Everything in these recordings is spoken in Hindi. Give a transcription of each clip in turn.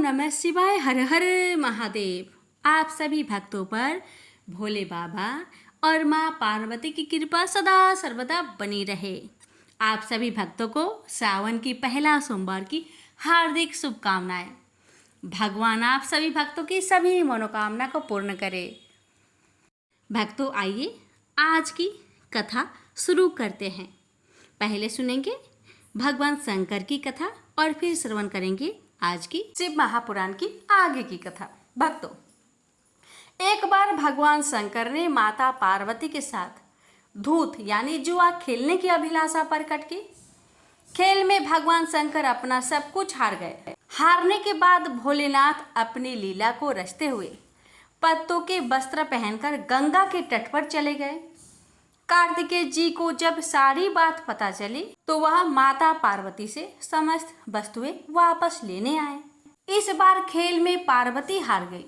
नमः शिवाय। हर हर महादेव। आप सभी भक्तों पर भोले बाबा और माँ पार्वती की कृपा सदा सर्वदा बनी रहे। आप सभी भक्तों को सावन की पहला सोमवार की हार्दिक शुभकामनाएं। भगवान आप सभी भक्तों की सभी मनोकामना को पूर्ण करे। भक्तों, आइए आज की कथा शुरू करते हैं। पहले सुनेंगे भगवान शंकर की कथा और फिर श्रवण करेंगे आज की शिव महापुराण की आगे की कथा। भक्तों, एक बार भगवान शंकर ने माता पार्वती के साथ धूत यानी जुआ खेलने की अभिलाषा प्रकट की। खेल में भगवान शंकर अपना सब कुछ हार गए। हारने के बाद भोलेनाथ अपनी लीला को रचते हुए पत्तों के वस्त्र पहनकर गंगा के तट पर चले गए। कार्तिकेय जी को जब सारी बात पता चली तो वह माता पार्वती से समस्त वस्तुएं वापस लेने आए। इस बार खेल में पार्वती हार गई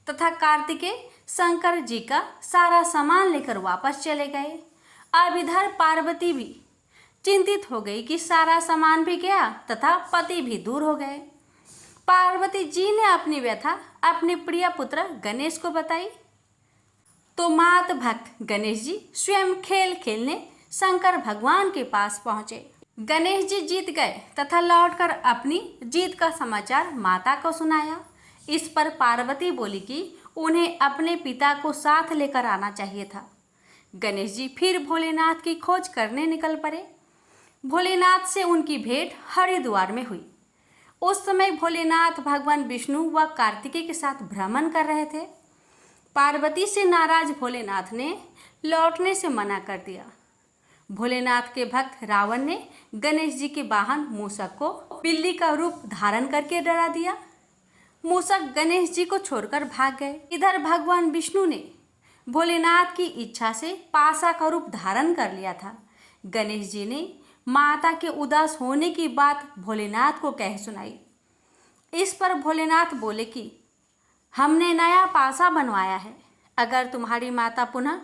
तथा कार्तिकेय शंकर जी का सारा सामान लेकर वापस चले गए। अब इधर पार्वती भी चिंतित हो गई कि सारा सामान भी गया तथा पति भी दूर हो गए। पार्वती जी ने अपनी व्यथा अपने प्रिय पुत्र गणेश को बताई तो मात भक्त गणेश जी स्वयं खेल खेलने शंकर भगवान के पास पहुंचे। गणेश जी जीत गए तथा लौटकर अपनी जीत का समाचार माता को सुनाया। इस पर पार्वती बोली कि उन्हें अपने पिता को साथ लेकर आना चाहिए था। गणेश जी फिर भोलेनाथ की खोज करने निकल पड़े। भोलेनाथ से उनकी भेंट हरिद्वार में हुई। उस समय भोलेनाथ भगवान विष्णु व कार्तिकेय के साथ भ्रमण कर रहे थे। पार्वती से नाराज भोलेनाथ ने लौटने से मना कर दिया। भोलेनाथ के भक्त रावण ने गणेश जी के वाहन मूषक को बिल्ली का रूप धारण करके डरा दिया। मूषक गणेश जी को छोड़कर भाग गए। इधर भगवान विष्णु ने भोलेनाथ की इच्छा से पासा का रूप धारण कर लिया था। गणेश जी ने माता के उदास होने की बात भोलेनाथ को कह सुनाई। इस पर भोलेनाथ बोले कि हमने नया पासा बनवाया है। अगर तुम्हारी माता पुनः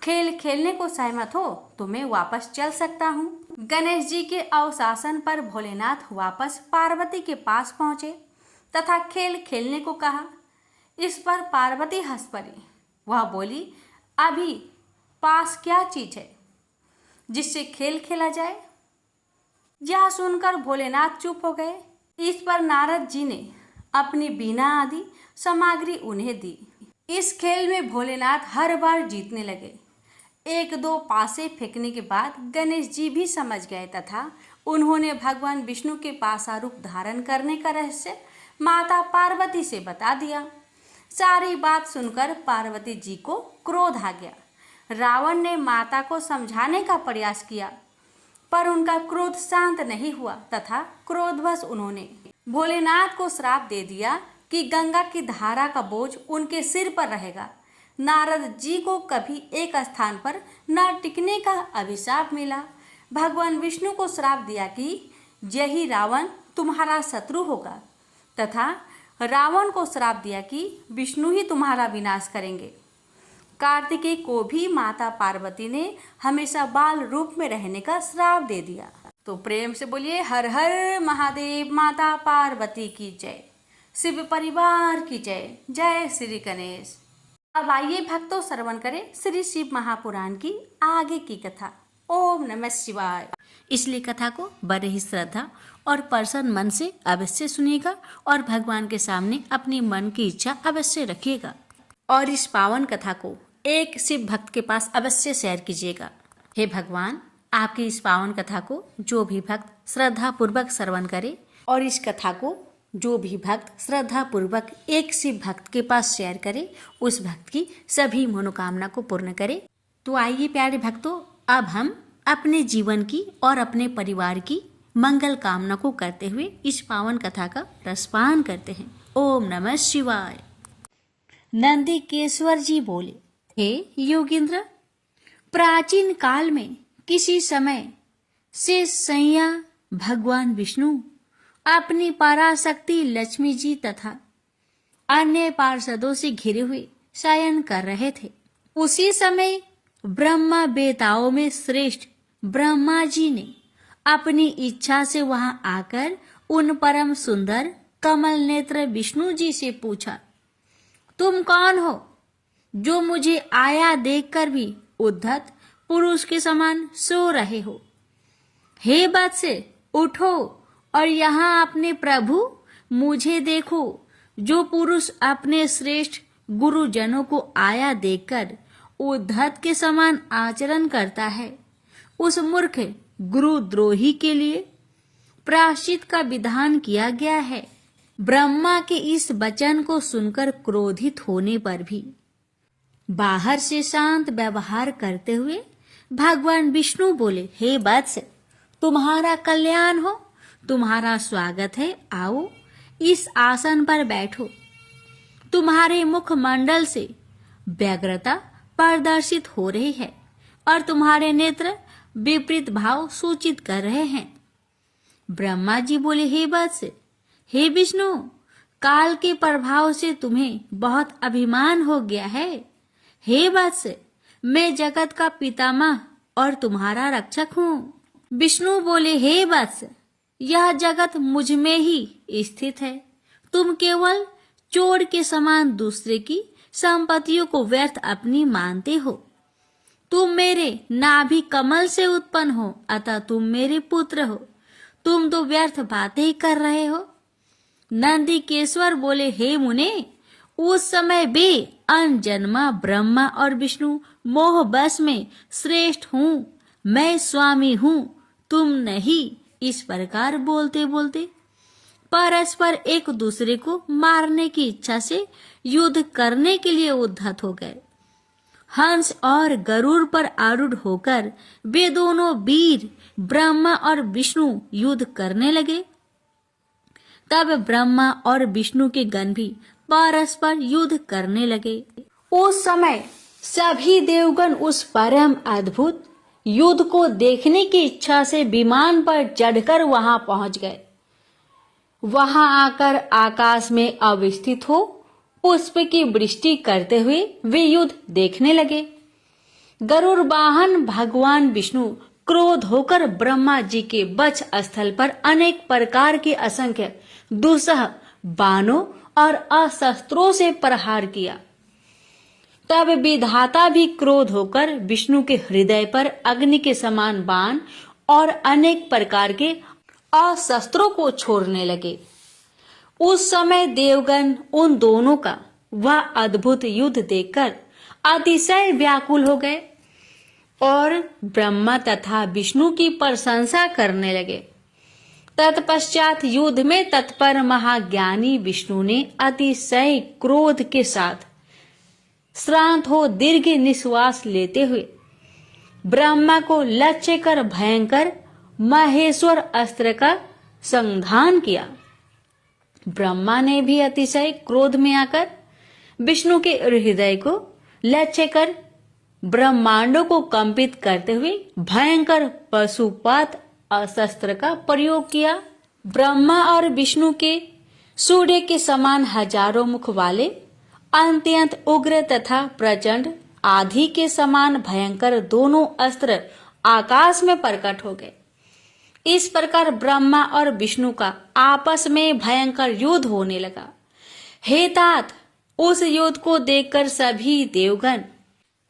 खेल खेलने को सहमत हो तो मैं वापस चल सकता हूँ। गणेश जी के अवशासन पर भोलेनाथ वापस पार्वती के पास पहुँचे तथा खेल खेलने को कहा। इस पर पार्वती हंस पड़ी। वह बोली, अभी पास क्या चीज है जिससे खेल खेला जाए। यह सुनकर भोलेनाथ चुप हो गए। इस पर नारद जी ने अपनी बीना आदि सामग्री उन्हें दी। इस खेल में भोलेनाथ हर बार जीतने लगे। एक दो पासे फेंकने के बाद गणेश जी भी समझ गए तथा उन्होंने भगवान विष्णु के पासा रूप धारण करने का रहस्य माता पार्वती से बता दिया। सारी बात सुनकर पार्वती जी को क्रोध आ गया। रावण ने माता को समझाने का प्रयास किया पर उनका क्रोध शांत नहीं हुआ तथा क्रोधवश उन्होंने भोलेनाथ को श्राप दे दिया कि गंगा की धारा का बोझ उनके सिर पर रहेगा। नारद जी को कभी एक स्थान पर न टिकने का अभिशाप मिला। भगवान विष्णु को श्राप दिया कि यही रावण तुम्हारा शत्रु होगा तथा रावण को श्राप दिया कि विष्णु ही तुम्हारा विनाश करेंगे। कार्तिकेय को भी माता पार्वती ने हमेशा बाल रूप में रहने का श्राप दे दिया। तो प्रेम से बोलिए हर हर महादेव। माता पार्वती की जय। शिव परिवार की जय। जय श्री गणेश। अब आइए भक्तों श्रवण करें श्री शिव महापुराण की आगे की कथा। ओम नमः शिवाय। इसलिए कथा को बड़े ही श्रद्धा और प्रसन्न मन से अवश्य सुनिएगा और भगवान के सामने अपनी मन की इच्छा अवश्य रखिएगा और इस पावन कथा को एक शिव भक्त के पास अवश्य शेयर कीजिएगा। हे भगवान, आपकी इस पावन कथा को जो भी भक्त श्रद्धा पूर्वक श्रवण करे और इस कथा को जो भी भक्त श्रद्धा पूर्वक एक शिव भक्त के पास शेयर करे, उस भक्त की सभी मनोकामना को पूर्ण करे। तो आइए प्यारे भक्तों, अब हम अपने जीवन की और अपने परिवार की मंगल कामना को करते हुए इस पावन कथा का रसपान करते हैं। ओम नमः शिवाय। नंदीकेश्वर जी बोले, हे योगींद्र, प्राचीन काल में किसी समय से सैया भगवान विष्णु अपनी पराशक्ति लक्ष्मी जी तथा अन्य पार्षदों से घिरे हुए शयन कर रहे थे। उसी समय ब्रह्मा बेताओं में श्रेष्ठ ब्रह्मा जी ने अपनी इच्छा से वहां आकर उन परम सुंदर कमल नेत्र विष्णु जी से पूछा, तुम कौन हो जो मुझे आया देखकर भी उद्धत पुरुष के समान सो रहे हो? हे वत्स, उठो और यहाँ अपने प्रभु मुझे देखो, जो पुरुष अपने श्रेष्ठ गुरुजनों को आया देखकर उद्धत के समान आचरण करता है, उस मूर्ख गुरुद्रोही के लिए प्रायश्चित का विधान किया गया है। ब्रह्मा के इस वचन को सुनकर क्रोधित होने पर भी बाहर से शांत व्यवहार करते हुए भगवान विष्णु बोले, हे वत्स, तुम्हारा कल्याण हो, तुम्हारा स्वागत है, आओ इस आसन पर बैठो। तुम्हारे मुखमंडल से व्यग्रता प्रदर्शित हो रही है और तुम्हारे नेत्र विपरीत भाव सूचित कर रहे हैं। ब्रह्मा जी बोले, हे वत्स, हे विष्णु, काल के प्रभाव से तुम्हें बहुत अभिमान हो गया है। हे वत्स, मैं जगत का पितामह और तुम्हारा रक्षक हूँ। विष्णु बोले, हे वत्स, यह जगत मुझ में ही स्थित है। तुम केवल चोर के समान दूसरे की संपत्तियों को व्यर्थ अपनी मानते हो। तुम मेरे नाभि कमल से उत्पन्न हो, अतः तुम मेरे पुत्र हो। तुम तो व्यर्थ बातें ही कर रहे हो। नंदीकेश्वर बोले, हे मुने, उस समय वे अनजन्मा ब्रह्मा और विष्णु मोह बस में श्रेष्ठ हूँ, मैं स्वामी हूँ, तुम नहीं, इस प्रकार बोलते बोलते परस्पर एक दूसरे को मारने की इच्छा से युद्ध करने के लिए उद्धत हो गए। हंस और गरुड़ पर आरूढ़ होकर वे दोनों वीर ब्रह्मा और विष्णु युद्ध करने लगे। तब ब्रह्मा और विष्णु के गण भी परस्पर युद्ध करने लगे। उस समय सभी देवगण उस परम अद्भुत युद्ध को देखने की इच्छा से विमान पर चढ़कर वहां पहुंच गए। वहां आकर आकाश में अवस्थित हो पुष्प की वृष्टि करते हुए वे युद्ध देखने लगे। गरुड़ वाहन भगवान विष्णु क्रोध होकर ब्रह्मा जी के वक्ष स्थल पर अनेक प्रकार के असंख्य दुस्सह बाणों और अस्त्रों से प्रहार किया। तब विधाता भी क्रोध होकर विष्णु के हृदय पर अग्नि के समान बाण और अनेक प्रकार के अस्त्रों को छोड़ने लगे। उस समय देवगण उन दोनों का वह अद्भुत युद्ध देखकर अतिशय व्याकुल हो गए और ब्रह्मा तथा विष्णु की प्रशंसा करने लगे। तत्पश्चात युद्ध में तत्पर महाज्ञानी विष्णु ने अतिशय क्रोध के साथ श्रांत हो दीर्घ निश्वास लेते हुए ब्रह्मा को लक्ष्य कर भयंकर महेश्वर अस्त्र का संधान किया। ब्रह्मा ने भी अतिशय क्रोध में आकर विष्णु के हृदय को लक्ष्य कर ब्रह्मांडों को कंपित करते हुए भयंकर पशुपात अस्त्र का प्रयोग किया। ब्रह्मा और विष्णु के सूर्य के समान हजारों मुख वाले अत्यंत उग्र तथा प्रचंड आंधी के समान भयंकर दोनों अस्त्र आकाश में प्रकट हो गए। इस प्रकार ब्रह्मा और विष्णु का आपस में भयंकर युद्ध होने लगा। हे तात, उस युद्ध को देखकर सभी देवगण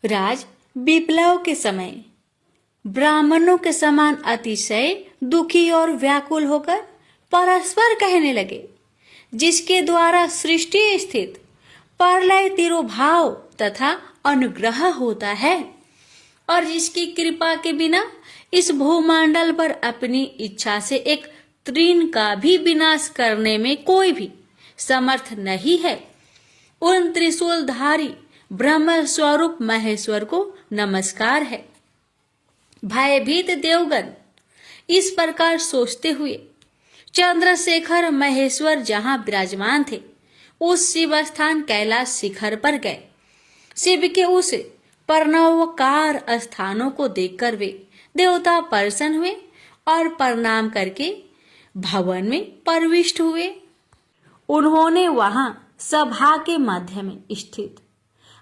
राज विप्लव के समय ब्राह्मणों के समान अतिशय दुखी और व्याकुल होकर परस्पर कहने लगे, जिसके द्वारा सृष्टि स्थित प्रलय तिरोभाव तथा अनुग्रह होता है और जिसकी कृपा के बिना इस भूमंडल पर अपनी इच्छा से एक तृण का भी विनाश करने में कोई भी समर्थ नहीं है, उन त्रिशूलधारी ब्रह्म स्वरूप महेश्वर को नमस्कार है। भयभीत देवगण इस प्रकार सोचते हुए चंद्रशेखर महेश्वर जहां विराजमान थे उस शिव स्थान कैलाश शिखर पर गए। शिव के उस प्रणवकार स्थानों को देखकर वे देवता प्रसन्न हुए और प्रणाम करके भवन में प्रविष्ट हुए। उन्होंने वहां सभा के मध्य में स्थित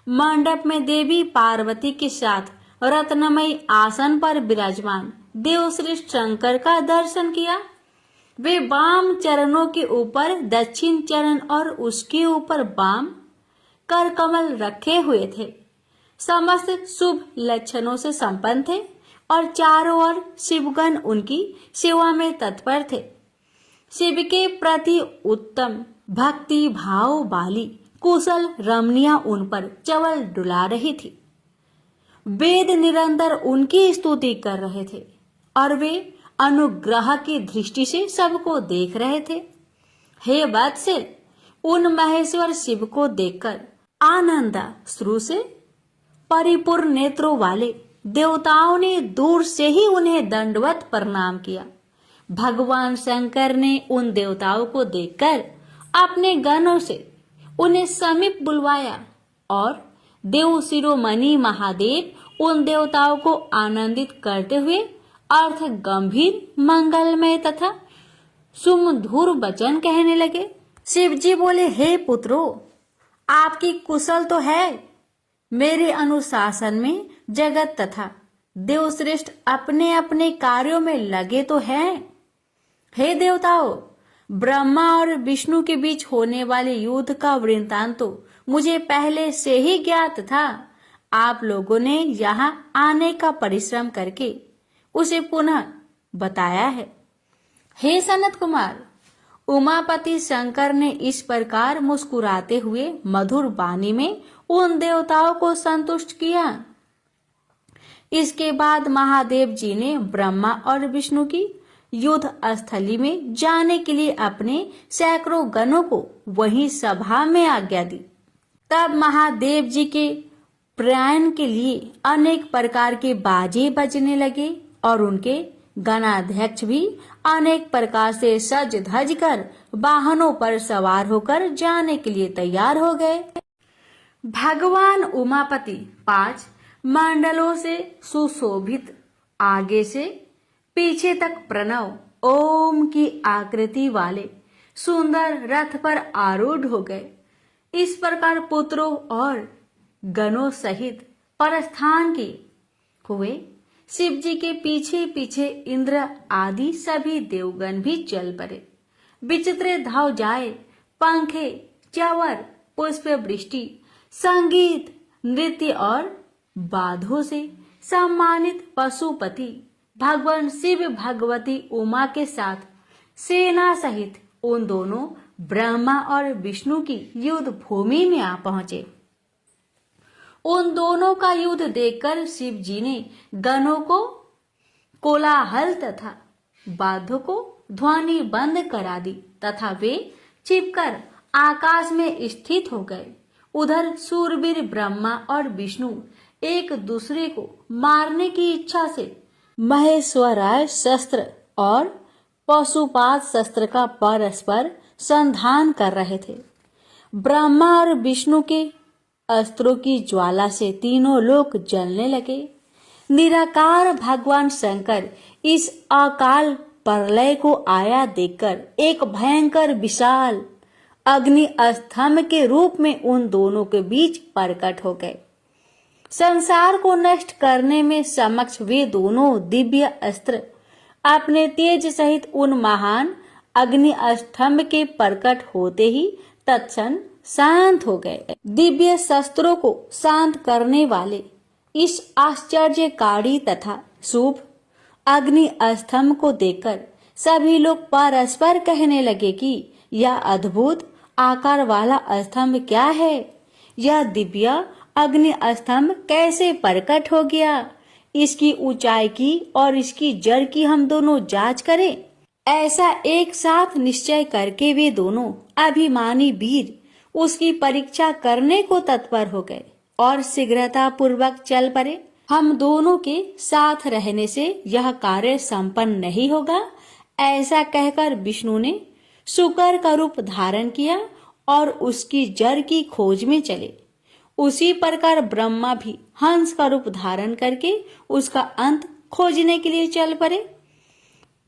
मंडप में देवी पार्वती के साथ रत्नमय आसन पर विराजमान देवश्रेष्ठ शंकर का दर्शन किया। वे वाम चरणों के ऊपर दक्षिण चरण और उसके ऊपर वाम कर कमल रखे हुए थे। समस्त शुभ लक्षणों से संपन्न थे और चारों ओर शिवगण उनकी सेवा में तत्पर थे। शिव के प्रति उत्तम भक्ति भाव वाली कुशल रमणियां उन पर चवल डुला रही थी। वेद निरंतर उनकी स्तुति कर रहे थे और वे अनुग्रह की दृष्टि से सबको देख रहे थे। हे वत्सल, उन महेश्वर शिव को देखकर आनंदाश्रु से परिपूर्ण नेत्रों वाले देवताओं ने दूर से ही उन्हें दंडवत प्रणाम किया। भगवान शंकर ने उन देवताओं को देखकर अपने गणों से उन्हें समीप बुलवाया और देव शिरोमणि महादेव उन देवताओं को आनंदित करते हुए अर्थ गंभीर मंगलमय तथा सुमधुर वचन कहने लगे। शिव जी बोले, हे पुत्रों, आपकी कुशल तो है। मेरे अनुशासन में जगत तथा देवश्रेष्ठ अपने अपने कार्यों में लगे तो हैं। हे देवताओं, ब्रह्मा और विष्णु के बीच होने वाले युद्ध का वृत्तांत तो मुझे पहले से ही ज्ञात था। आप लोगों ने यहाँ आने का परिश्रम करके उसे पुनः बताया है। हे सनत कुमार, उमापति शंकर ने इस प्रकार मुस्कुराते हुए मधुर वाणी में उन देवताओं को संतुष्ट किया। इसके बाद महादेव जी ने ब्रह्मा और विष्णु की युद्ध स्थली में जाने के लिए अपने सैकड़ों गणों को वहीं सभा में आज्ञा दी। तब महादेव जी के प्रयाण के लिए अनेक प्रकार के बाजे बजने लगे और उनके गणाध्यक्ष भी अनेक प्रकार से सज धज कर वाहनों पर सवार होकर जाने के लिए तैयार हो गए। भगवान उमापति 5 मंडलों से सुशोभित आगे से पीछे तक प्रणव ओम की आकृति वाले सुंदर रथ पर आरूढ़ हो गए। इस प्रकार पुत्रों और गणों सहित प्रस्थान किए हुए शिव जी के पीछे पीछे इंद्र आदि सभी देवगण भी चल पड़े। विचित्र ध्वजाएं, पंखे, च्यवर, पुष्प वृष्टि, संगीत, नृत्य और बाधों से सम्मानित पशुपति भगवान शिव भगवती उमा के साथ सेना सहित उन दोनों ब्रह्मा और विष्णु की युद्ध भूमि में आ पहुंचे। उन दोनों का युद्ध देखकर शिव जी ने गणों को कोलाहल तथा बाधों को ध्वनि बंद करा दी तथा वे छिपकर आकाश में स्थित हो गए। उधर सूरवीर ब्रह्मा और विष्णु एक दूसरे को मारने की इच्छा से महेश्वराय शस्त्र और पशुपात शस्त्र का परस्पर संधान कर रहे थे। ब्रह्मा और विष्णु के अस्त्रों की ज्वाला से तीनों लोक जलने लगे। निराकार भगवान शंकर इस अकाल प्रलय को आया देखकर एक भयंकर विशाल अग्नि स्तंभ के रूप में उन दोनों के बीच प्रकट हो गए। संसार को नष्ट करने में समक्ष वे दोनों दिव्य अस्त्र अपने तेज सहित उन महान अग्नि स्तंभ के प्रकट होते ही तत्क्षण शांत हो गए। दिव्य शस्त्रों को शांत करने वाले इस आश्चर्यकारी तथा शुभ अग्नि स्तंभ को देखकर सभी लोग परस्पर कहने लगे कि यह अद्भुत आकार वाला स्तंभ क्या है? यह दिव्य अग्नि स्तंभ कैसे प्रकट हो गया? इसकी ऊंचाई की और इसकी जड़ की हम दोनों जांच करें। ऐसा एक साथ निश्चय करके वे दोनों अभिमानी वीर उसकी परीक्षा करने को तत्पर हो गए और शीघ्रता पूर्वक चल पड़े। हम दोनों के साथ रहने से यह कार्य संपन्न नहीं होगा, ऐसा कहकर विष्णु ने शुकर का रूप धारण किया और उसकी जड़ की खोज में चले। उसी प्रकार ब्रह्मा भी हंस का रूप धारण करके उसका अंत खोजने के लिए चल पड़े।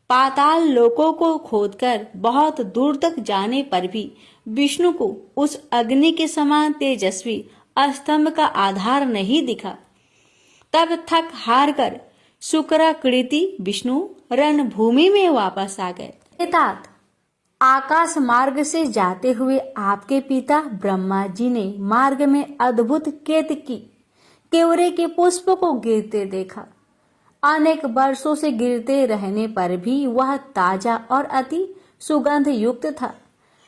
पाताल लोकों को खोदकर बहुत दूर तक जाने पर भी विष्णु को उस अग्नि के समान तेजस्वी स्तंभ का आधार नहीं दिखा। तब थक हार कर शुक्राकृति विष्णु रणभूमि में वापस आ गए। हे तात, आकाश मार्ग से जाते हुए आपके पिता ब्रह्मा जी ने मार्ग में अद्भुत केतकी केवरे के पुष्प को गिरते देखा। अनेक वर्षों से गिरते रहने पर भी वह ताजा और अति सुगंध युक्त था।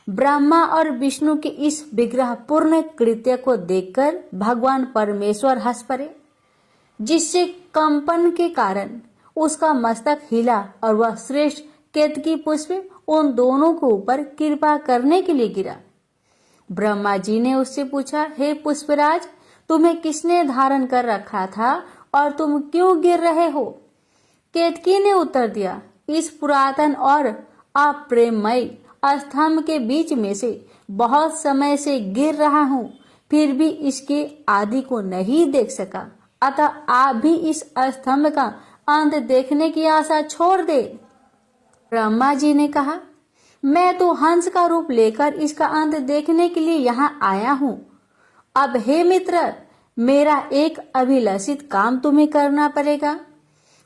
ब्रह्मा और विष्णु के इस विग्रह पूर्ण कृत्य को देखकर भगवान परमेश्वर हंस पड़े, जिससे कंपन के कारण उसका मस्तक हिला और वह श्रेष्ठ केतकी पुष्प उन दोनों के ऊपर कृपा करने के लिए गिरा। ब्रह्मा जी ने उससे पूछा, हे पुष्पराज, तुम्हें किसने धारण कर रखा था और तुम क्यों गिर रहे हो? केतकी ने उत्तर दिया, इस पुरातन और अप्रेममय स्तंभ के बीच में से बहुत समय से गिर रहा हूँ, फिर भी इसके आदि को नहीं देख सका। अतः आप भी इस स्तंभ का अंत देखने की आशा छोड़ दे। ब्रह्मा जी ने कहा, मैं तो हंस का रूप लेकर इसका अंत देखने के लिए यहाँ आया हूँ। अब हे मित्र, मेरा एक अभिलषित काम तुम्हें करना पड़ेगा।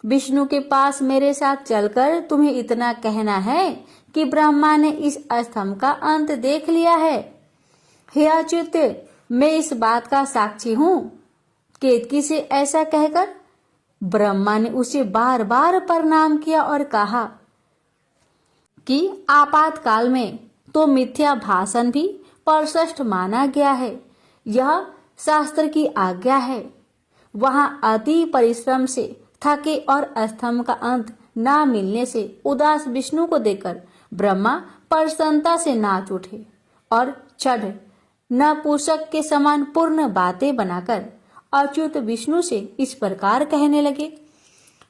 विष्णु के पास मेरे साथ चलकर तुम्हें इतना कहना है कि ब्रह्मा ने इस स्तंभ का अंत देख लिया है। हे अच्युत, मैं इस बात का साक्षी हूँ। केतकी से ऐसा कहकर ब्रह्मा ने उसे बार बार प्रणाम किया और कहा कि आपातकाल में तो मिथ्या भाषण भी प्रशस्त माना गया है, यह शास्त्र की आज्ञा है। वहां अति परिश्रम से थके और स्तंभ का अंत न मिलने से उदास विष्णु को देखकर ब्रह्मा प्रसन्नता से नाच उठे और चढ़ नपुंसक के समान पूर्ण बातें बनाकर अच्युत विष्णु से इस प्रकार कहने लगे,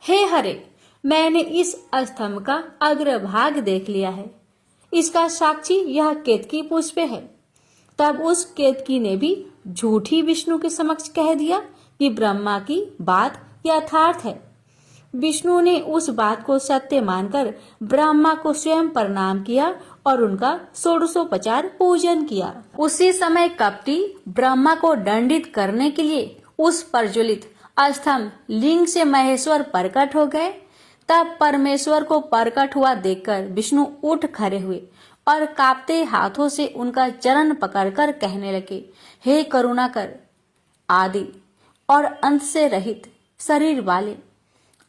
हे हरे, मैंने इस स्तंभ का अग्रभाग देख लिया है। इसका साक्षी यह केतकी पुष्प है। तब उस केतकी ने भी झूठी विष्णु के समक्ष कह दिया कि ब्रह्मा की बात यथार्थ है। विष्णु ने उस बात को सत्य मानकर ब्रह्मा को स्वयं प्रणाम किया और उनका षोडशोपचार पूजन किया। उसी समय कपटी ब्रह्मा को दंडित करने के लिए उस प्रज्वलित स्तंभ लिंग से महेश्वर प्रकट हो गए। तब परमेश्वर को प्रकट हुआ देखकर विष्णु उठ खड़े हुए और कांपते हाथों से उनका चरण पकड़कर कहने लगे, हे करुणाकर, आदि और अंत से रहित शरीर वाले,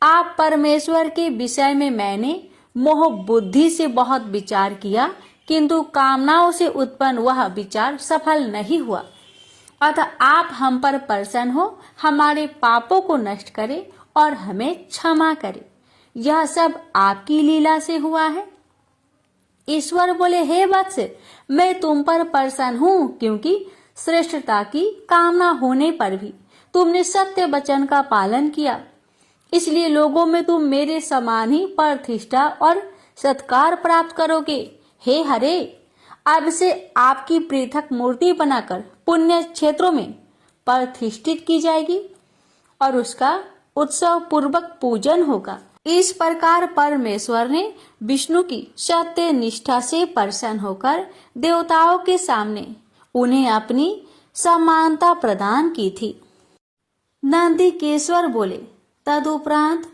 आप परमेश्वर के विषय में मैंने मोह बुद्धि से बहुत विचार किया, किंतु कामनाओं से उत्पन्न वह विचार सफल नहीं हुआ। अतः आप हम पर प्रसन्न हो, हमारे पापों को नष्ट करें और हमें क्षमा करें। यह सब आपकी लीला से हुआ है। ईश्वर बोले, हे वत्स, मैं तुम पर प्रसन्न हूँ, क्योंकि श्रेष्ठता की कामना होने पर भी तुमने सत्य वचन का पालन किया। इसलिए लोगों में तुम मेरे समान ही प्रतिष्ठा और सत्कार प्राप्त करोगे। हे हरे, अब से आपकी पृथक मूर्ति बनाकर पुण्य क्षेत्रों में प्रतिष्ठित की जाएगी और उसका उत्सव पूर्वक पूजन होगा। इस प्रकार परमेश्वर ने विष्णु की सत्य निष्ठा से प्रसन्न होकर देवताओं के सामने उन्हें अपनी समानता प्रदान की थी। नंदीकेश्वर बोले, तदुपरांत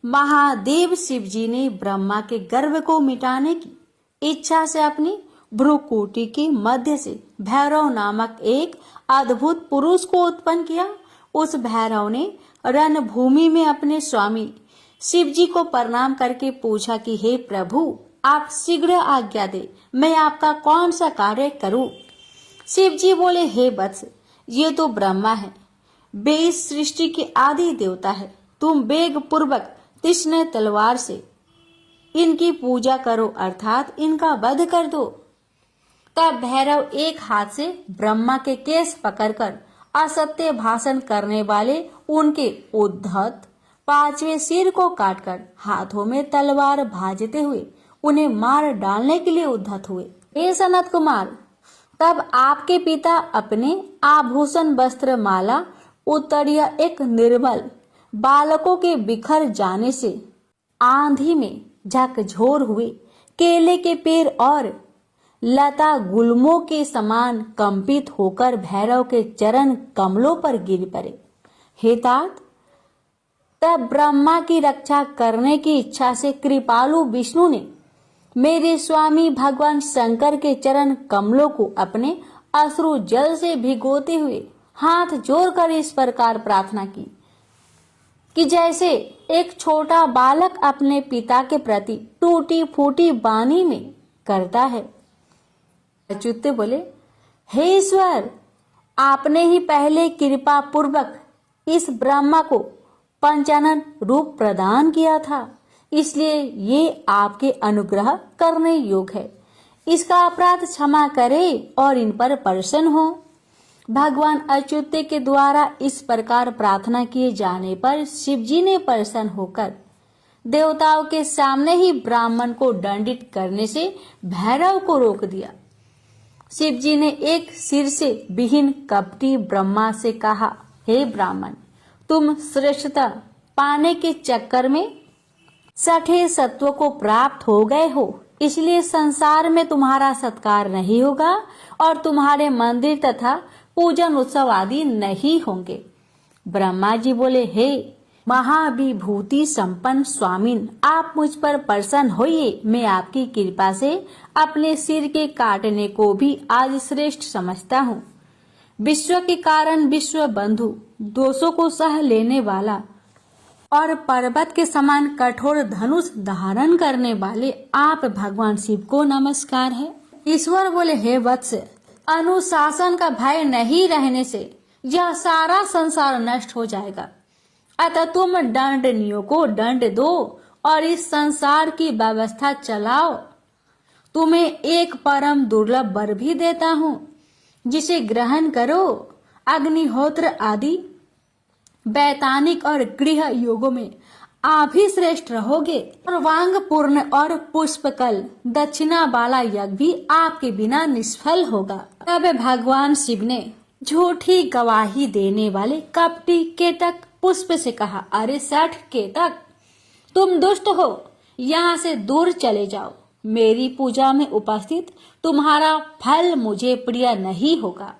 महादेव शिव जी ने ब्रह्मा के गर्व को मिटाने की इच्छा से अपनी भ्रुकुटी के मध्य से भैरव नामक एक अद्भुत पुरुष को उत्पन्न किया। उस भैरव ने रणभूमि में अपने स्वामी शिव जी को प्रणाम करके पूछा कि हे प्रभु, आप शीघ्र आज्ञा दे, मैं आपका कौन सा कार्य करूं? शिव जी बोले, हे वत्स, ये तो ब्रह्मा है, वे इस सृष्टि के आदि देवता है। तुम वेग पूर्वक तीक्ष्ण तलवार से इनकी पूजा करो, अर्थात इनका वध कर दो। तब भैरव एक हाथ से ब्रह्मा के केस पकड़कर असत्य भाषण करने वाले उनके उद्धत पांचवें सिर को काटकर हाथों में तलवार भाजते हुए उन्हें मार डालने के लिए उद्धत हुए। हे सनत कुमार, तब आपके पिता अपने आभूषण वस्त्र माला उत्तरीय एक निर्बल बालकों के बिखर जाने से आंधी में झकझोर हुए केले के पेड़ और लता गुल्मों के समान कंपित होकर भैरव के चरण कमलों पर गिर पड़े। हे तात, तब ब्रह्मा की रक्षा करने की इच्छा से कृपालु विष्णु ने मेरे स्वामी भगवान शंकर के चरण कमलों को अपने अश्रु जल से भिगोते हुए हाथ जोड़कर इस प्रकार प्रार्थना की कि जैसे एक छोटा बालक अपने पिता के प्रति टूटी फूटी वाणी में करता है। अच्युत बोले, हे ईश्वर, आपने ही पहले कृपा पूर्वक इस ब्रह्मा को पंचानन रूप प्रदान किया था, इसलिए ये आपके अनुग्रह करने योग्य है। इसका अपराध क्षमा करें और इन पर प्रसन्न हो। भगवान अच्युत के द्वारा इस प्रकार प्रार्थना किए जाने पर शिवजी ने प्रसन्न होकर देवताओं के सामने ही ब्राह्मण को दंडित करने से भैरव को रोक दिया। शिवजी ने एक सिर से विहीन कपटी ब्रह्मा से कहा, हे ब्राह्मण, तुम श्रेष्ठता पाने के चक्कर में छठे सत्व को प्राप्त हो गए हो, इसलिए संसार में तुम्हारा सत्कार नहीं होगा और तुम्हारे मंदिर तथा पूजन उत्सव आदि नहीं होंगे। ब्रह्मा जी बोले, हे महाविभूति संपन्न स्वामिन, आप मुझ पर प्रसन्न होइए। मैं आपकी कृपा से अपने सिर के काटने को भी आज श्रेष्ठ समझता हूँ। विश्व के कारण विश्व बंधु, दोषों को सह लेने वाला और पर्वत के समान कठोर धनुष धारण करने वाले आप भगवान शिव को नमस्कार है। ईश्वर बोले, हे वत्स, अनुशासन का भय नहीं रहने से यह सारा संसार नष्ट हो जाएगा। अतः तुम दंडनीयों को दंड दो और इस संसार की व्यवस्था चलाओ। तुम्हें एक परम दुर्लभ वर भी देता हूँ, जिसे ग्रहण करो। अग्निहोत्र आदि वैतानिक और गृह योगों में आप ही श्रेष्ठ रहोगे और वांग पूर्ण और पुष्पकल दक्षिणा वाला यज्ञ भी आपके बिना निष्फल होगा। तब भगवान शिव ने झूठी गवाही देने वाले कपटी केतक पुष्प से कहा, अरे सठ केतक, तुम दुष्ट हो, यहाँ से दूर चले जाओ। मेरी पूजा में उपस्थित तुम्हारा फल मुझे प्रिय नहीं होगा।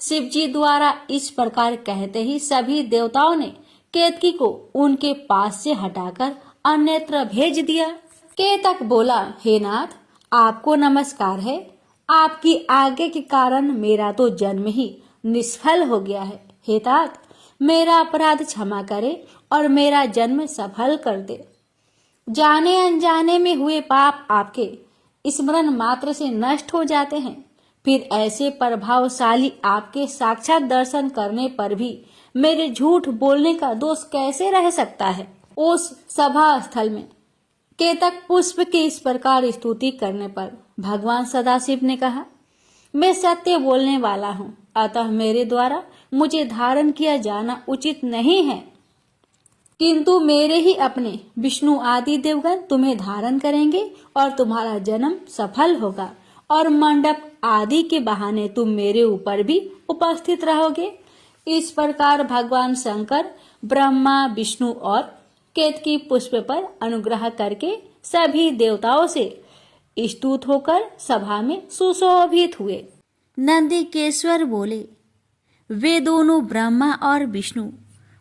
शिव जी द्वारा इस प्रकार कहते ही सभी देवताओं ने केतकी को उनके पास से हटाकर अन्यत्र भेज दिया। केतक बोला, हे नाथ, आपको नमस्कार है। आपकी आज्ञा के कारण मेरा तो जन्म ही निष्फल हो गया है। हे तात, मेरा अपराध क्षमा करे और मेरा जन्म सफल कर दे। जाने अनजाने में हुए पाप आपके स्मरण मात्र से नष्ट हो जाते हैं। फिर ऐसे प्रभावशाली आपके साक्षात दर्शन करने पर भी मेरे झूठ बोलने का दोष कैसे रह सकता है। उस सभा स्थल में केतक पुष्प की इस प्रकार स्तुति करने पर भगवान सदाशिव ने कहा, मैं सत्य बोलने वाला हूँ, अतः मेरे द्वारा मुझे धारण किया जाना उचित नहीं है, किंतु मेरे ही अपने विष्णु आदि देवगण तुम्हें धारण करेंगे और तुम्हारा जन्म सफल होगा और मंडप आदि के बहाने तुम मेरे ऊपर भी उपस्थित रहोगे। इस प्रकार भगवान शंकर ब्रह्मा, विष्णु और केतकी पुष्प पर अनुग्रह करके सभी देवताओं से स्तुत होकर सभा में सुशोभित हुए। नंदिकेश्वर बोले, वे दोनों ब्रह्मा और विष्णु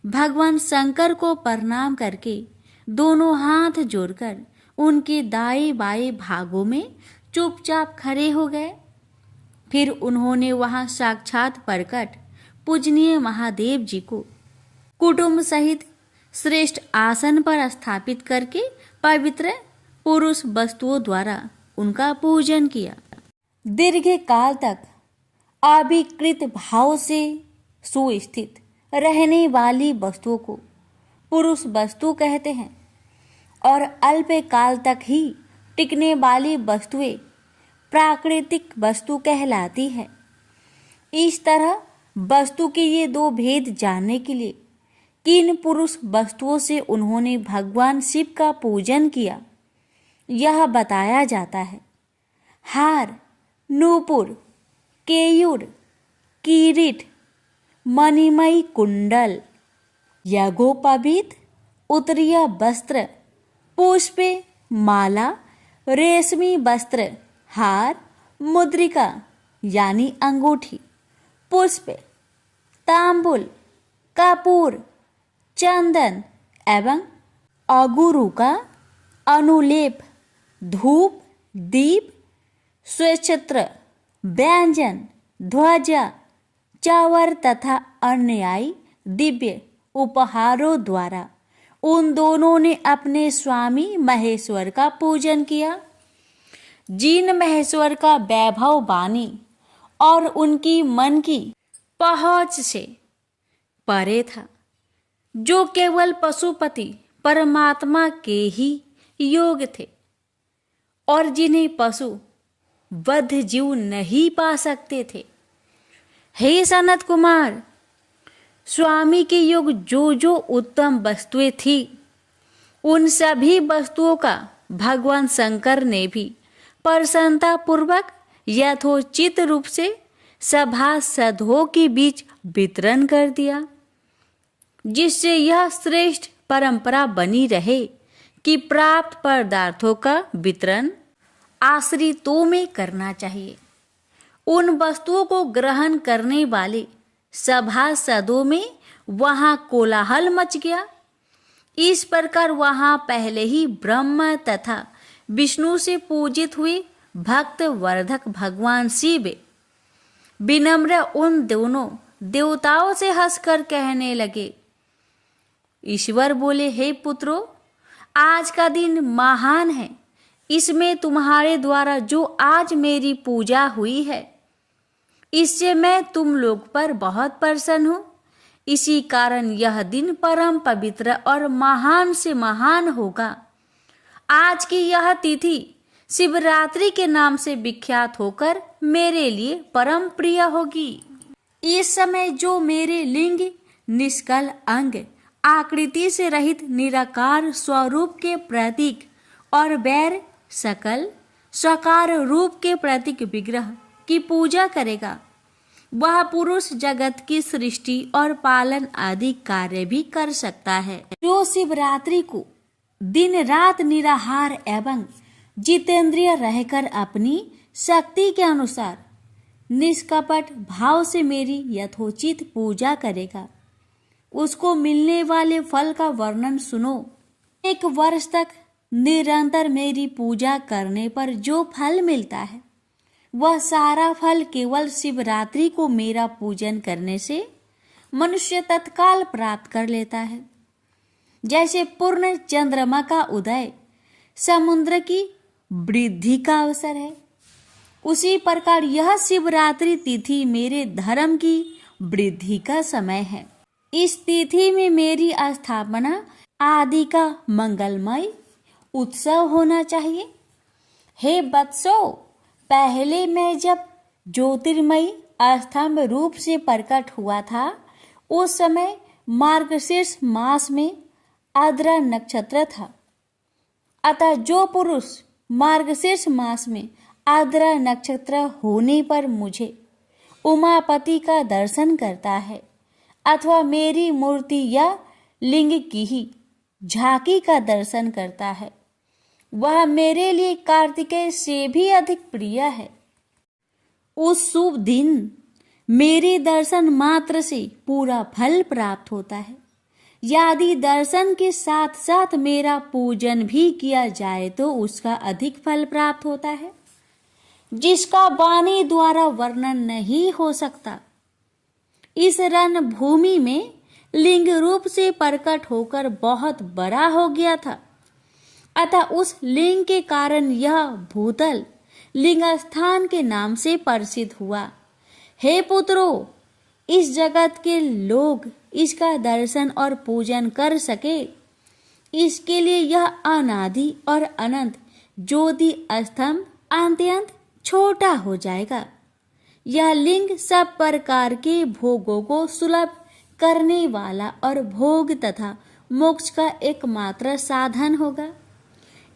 भगवान शंकर को प्रणाम करके दोनों हाथ जोड़कर उनके दाएं बाएं भागों में चुपचाप खड़े हो गए। फिर उन्होंने वहां साक्षात प्रकट पूजनीय महादेव जी को कुटुंब सहित श्रेष्ठ आसन पर स्थापित करके पवित्र पुरुष वस्तुओं द्वारा उनका पूजन किया। दीर्घ काल तक अविकृत भाव से सुस्थित रहने वाली वस्तुओं को पुरुष वस्तु कहते हैं और अल्प काल तक ही टिकने वाली वस्तुएं प्राकृतिक वस्तु कहलाती है। इस तरह वस्तु के ये दो भेद जानने के लिए किन पुरुष वस्तुओं से उन्होंने भगवान शिव का पूजन किया, यह बताया जाता है। हार, नूपुर, केयूर, किरीट, मणिमयी कुंडल, यज्ञोपवीत, उत्तरीय वस्त्र, पुष्पे, माला, रेशमी वस्त्र, हार, मुद्रिका यानी अंगूठी, पुष्प, तांबुल, कपूर, चंदन एवं अगुरु का अनुलेप, धूप, दीप, स्वच्छत्र, व्यंजन, ध्वजा, चावर तथा अन्यायी दिव्य उपहारों द्वारा उन दोनों ने अपने स्वामी महेश्वर का पूजन किया, जिन महेश्वर का वैभव वाणी और उनकी मन की पहुंच से परे था, जो केवल पशुपति परमात्मा के ही योग थे और जिन्हें पशु बद्ध जीव नहीं पा सकते थे। हे सनत कुमार, स्वामी के योग जो जो उत्तम वस्तुएं थी, उन सभी वस्तुओं का भगवान शंकर ने भी प्रसन्नता पूर्वक यथोचित रूप से सभासदों के बीच वितरण कर दिया, जिससे यह श्रेष्ठ परंपरा बनी रहे कि प्राप्त पदार्थों का वितरण आश्रितों में करना चाहिए। उन वस्तुओं को ग्रहण करने वाले सभासदों में वहां कोलाहल मच गया। इस प्रकार वहां पहले ही ब्रह्मा तथा विष्णु से पूजित हुए भक्त वर्धक भगवान शिव विनम्र उन दोनों देवताओं से हंसकर कहने लगे। ईश्वर बोले, हे पुत्रों, आज का दिन महान है। इसमें तुम्हारे द्वारा जो आज मेरी पूजा हुई है, इससे मैं तुम लोग पर बहुत प्रसन्न हूँ। इसी कारण यह दिन परम पवित्र और महान से महान होगा। आज की यह तिथि शिवरात्रि के नाम से विख्यात होकर मेरे लिए परम प्रिय होगी। इस समय जो मेरे लिंग, निष्कल अंग, आकृति से रहित निराकार स्वरूप के प्रतीक और बैर सकल साकार रूप के प्रतीक विग्रह की पूजा करेगा, वह पुरुष जगत की सृष्टि और पालन आदि कार्य भी कर सकता है। जो शिवरात्रि को दिन रात निराहार एवं जितेंद्रिय रहकर अपनी शक्ति के अनुसार निष्कपट भाव से मेरी यथोचित पूजा करेगा, उसको मिलने वाले फल का वर्णन सुनो। 1 वर्ष तक निरंतर मेरी पूजा करने पर जो फल मिलता है, वह सारा फल केवल शिवरात्रि को मेरा पूजन करने से मनुष्य तत्काल प्राप्त कर लेता है। जैसे पूर्ण चंद्रमा का उदय समुद्र की वृद्धि का अवसर है, उसी प्रकार यह शिवरात्रि तिथि मेरे धर्म की वृद्धि का समय है। इस तिथि में मेरी स्थापना आदि का मंगलमय उत्सव होना चाहिए। हे वत्सो, पहले मैं जब ज्योतिर्मयी स्तंभ रूप से प्रकट हुआ था, उस समय मार्गशीर्ष मास में आर्द्रा नक्षत्र था। अतः जो पुरुष मार्गशीर्ष मास में आर्द्रा नक्षत्र होने पर मुझे उमापति का दर्शन करता है अथवा मेरी मूर्ति या लिंग की ही झांकी का दर्शन करता है, वह मेरे लिए कार्तिकेय से भी अधिक प्रिय है। उस शुभ दिन मेरे दर्शन मात्र से पूरा फल प्राप्त होता है। यदि दर्शन के साथ साथ मेरा पूजन भी किया जाए तो उसका अधिक फल प्राप्त होता है, जिसका वाणी द्वारा वर्णन नहीं हो सकता। इस रणभूमि में लिंग रूप से प्रकट होकर बहुत बड़ा हो गया था, अतः उस लिंग के कारण यह भूतल लिंग स्थान के नाम से प्रसिद्ध हुआ। हे पुत्रों, इस जगत के लोग इसका दर्शन और पूजन कर सके, इसके लिए यह अनादि और अनंत ज्योति स्तंभ अत्यंत छोटा हो जाएगा। यह लिंग सब प्रकार के भोगों को सुलभ करने वाला और भोग तथा मोक्ष का एकमात्र साधन होगा।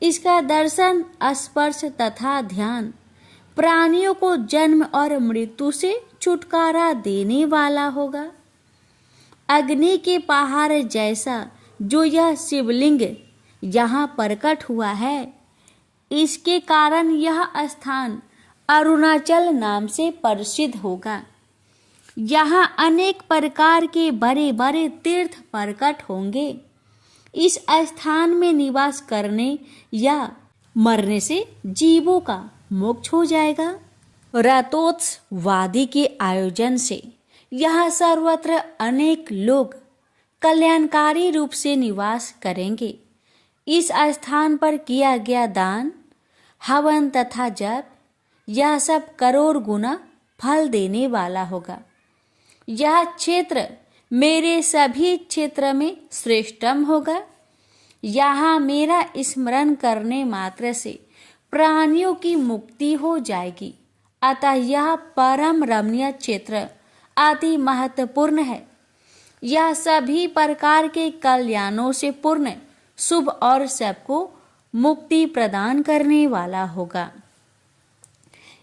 इसका दर्शन, स्पर्श तथा ध्यान प्राणियों को जन्म और मृत्यु से छुटकारा देने वाला होगा। अग्नि के पहाड़ जैसा जो यह शिवलिंग यहाँ प्रकट हुआ है, इसके कारण यह स्थान अरुणाचल नाम से प्रसिद्ध होगा। यहाँ अनेक प्रकार के बड़े बड़े तीर्थ प्रकट होंगे। इस स्थान में निवास करने या मरने से जीवों का मोक्ष हो जाएगा। रथोत्सवादि के आयोजन से यहाँ सर्वत्र अनेक लोग कल्याणकारी रूप से निवास करेंगे। इस स्थान पर किया गया दान, हवन तथा जप, यह सब करोड़ गुना फल देने वाला होगा। यह क्षेत्र मेरे सभी क्षेत्र में श्रेष्ठतम होगा। यहाँ मेरा स्मरण करने मात्र से प्राणियों की मुक्ति हो जाएगी। अतः यह परम रमणीय क्षेत्र अति महत्वपूर्ण है। यह सभी प्रकार के कल्याणों से पूर्ण, शुभ और सबको मुक्ति प्रदान करने वाला होगा।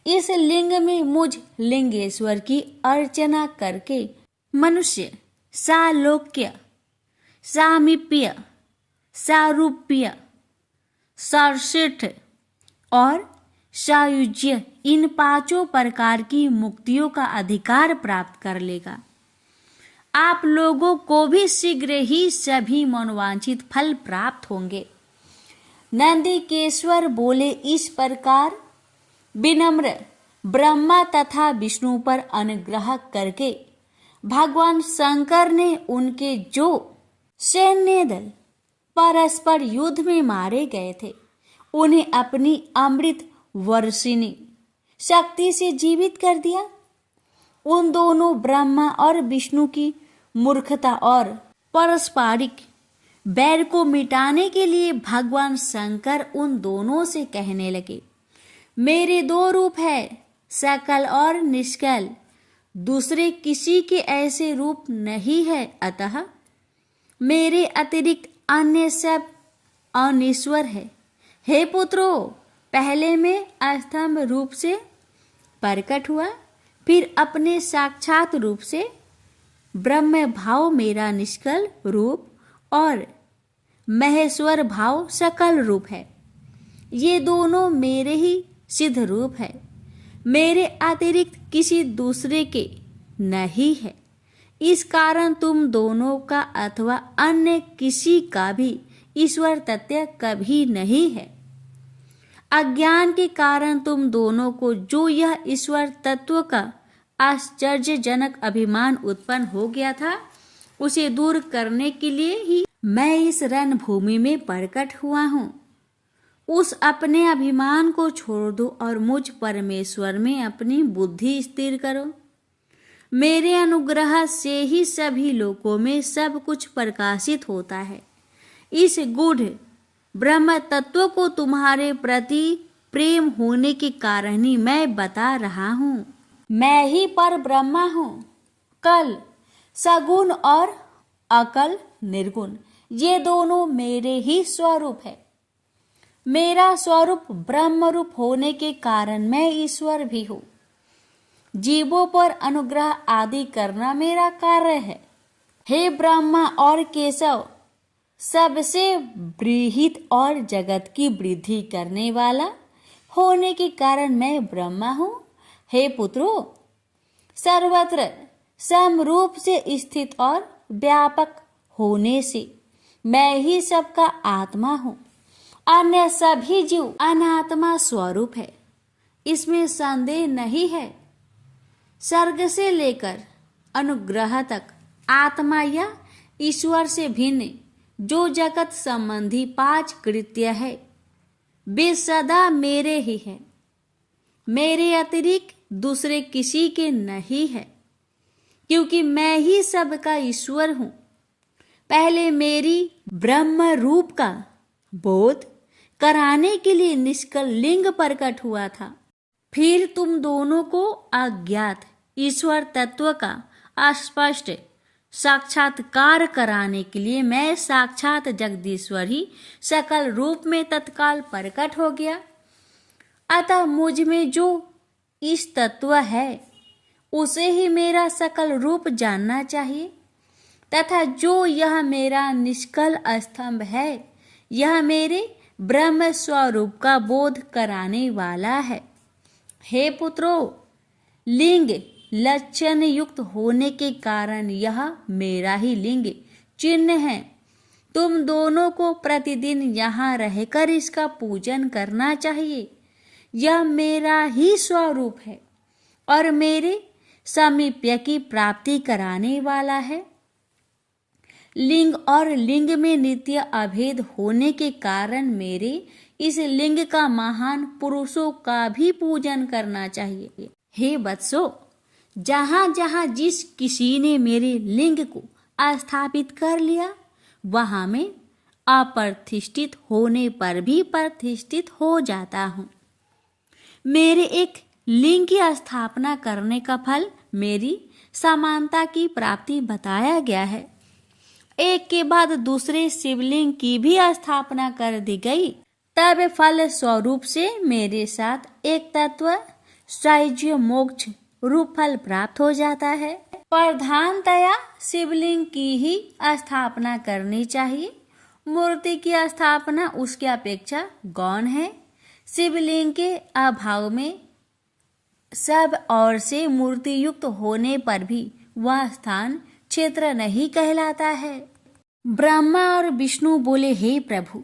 इस लिंग में मुझ लिंगेश्वर की अर्चना करके मनुष्य सालोक्य, सामीप्य, सारूप्य, सार्षिठ और सायुज्य इन पांचों प्रकार की मुक्तियों का अधिकार प्राप्त कर लेगा। आप लोगों को भी शीघ्र ही सभी मनोवांछित फल प्राप्त होंगे। नंदिकेश्वर बोले, इस प्रकार विनम्र ब्रह्मा तथा विष्णु पर अनुग्रह करके भगवान शंकर ने उनके जो सैन्य दल परस्पर युद्ध में मारे गए थे, उन्हें अपनी अमृत वर्षिणी शक्ति से जीवित कर दिया। उन दोनों ब्रह्मा और विष्णु की मूर्खता और पारस्परिक बैर को मिटाने के लिए भगवान शंकर उन दोनों से कहने लगे, मेरे दो रूप है, सकल और निष्कल। दूसरे किसी के ऐसे रूप नहीं है। अतः मेरे अतिरिक्त अन्य सब अनिश्वर है। हे पुत्रों, पहले मैं अस्तंभ रूप से प्रकट हुआ, फिर अपने साक्षात रूप से ब्रह्म भाव मेरा निष्कल रूप और महेश्वर भाव सकल रूप है। ये दोनों मेरे ही सिद्ध रूप है। मेरे अतिरिक्त किसी दूसरे के नहीं है। इस कारण तुम दोनों का अथवा अन्य किसी का भी ईश्वर तत्व कभी नहीं है। अज्ञान के कारण तुम दोनों को जो यह ईश्वर तत्व का आश्चर्यजनक अभिमान उत्पन्न हो गया था, उसे दूर करने के लिए ही मैं इस रणभूमि में प्रकट हुआ हूँ। उस अपने अभिमान को छोड़ दो और मुझ परमेश्वर में अपनी बुद्धि स्थिर करो। मेरे अनुग्रह से ही सभी लोकों में सब कुछ प्रकाशित होता है। इस गूढ़ ब्रह्म तत्व को तुम्हारे प्रति प्रेम होने के कारण ही मैं बता रहा हूँ। मैं ही पर ब्रह्मा हूँ। कल सगुण और अकल निर्गुण, ये दोनों मेरे ही स्वरूप है। मेरा स्वरूप ब्रह्म रूप होने के कारण मैं ईश्वर भी हूँ। जीवों पर अनुग्रह आदि करना मेरा कार्य है। हे ब्रह्मा और केशव, सबसे बृहत् और जगत की वृद्धि करने वाला होने के कारण मैं ब्रह्मा हूँ। हे पुत्रों, सर्वत्र समरूप से स्थित और व्यापक होने से मैं ही सबका आत्मा हूँ। अन्य सभी जीव अनात्मा स्वरूप है, इसमें संदेह नहीं है। सर्ग से लेकर अनुग्रह तक आत्मा या ईश्वर से भिन्न जो जगत संबंधी 5 कृत्य है, वे सदा मेरे ही है। मेरे अतिरिक्त दूसरे किसी के नहीं है, क्योंकि मैं ही सबका ईश्वर हूँ। पहले मेरी ब्रह्म रूप का बोध कराने के लिए निष्कल लिंग प्रकट हुआ था। फिर तुम दोनों को अज्ञात ईश्वर तत्व का अस्पष्ट साक्षात्कार कराने के लिए मैं साक्षात जगदीश्वर ही सकल रूप में तत्काल प्रकट हो गया। अतः मुझ में जो इस तत्व है, उसे ही मेरा सकल रूप जानना चाहिए, तथा जो यह मेरा निष्कल स्तंभ है, यह मेरे ब्रह्म स्वरूप का बोध कराने वाला है। हे पुत्रों, लिंग लक्षण युक्त होने के कारण यह मेरा ही लिंग चिन्ह है, तुम दोनों को प्रतिदिन यहाँ रहकर इसका पूजन करना चाहिए। यह मेरा ही स्वरूप है और मेरे सामीप्य की प्राप्ति कराने वाला है। लिंग और लिंग में नित्य अभेद होने के कारण मेरे इस लिंग का महान पुरुषों का भी पूजन करना चाहिए। हे वत्सो, जहाँ जहाँ जिस किसी ने मेरे लिंग को स्थापित कर लिया, वहाँ मैं अप्रतिष्ठित होने पर भी प्रतिष्ठित हो जाता हूँ। मेरे एक लिंग की स्थापना करने का फल मेरी समानता की प्राप्ति बताया गया है। एक के बाद दूसरे शिवलिंग की भी स्थापना कर दी गई, तब फल स्वरूप से मेरे साथ एक तत्व सायुज्य मोक्ष रूप फल प्राप्त हो जाता है। प्रधानतया शिवलिंग की ही स्थापना करनी चाहिए। मूर्ति की स्थापना उसकी अपेक्षा गौण है। शिवलिंग के अभाव में सब ओर से मूर्ति युक्त होने पर भी वह स्थान क्षेत्र नहीं कहलाता है। ब्रह्मा और विष्णु बोले, हे प्रभु,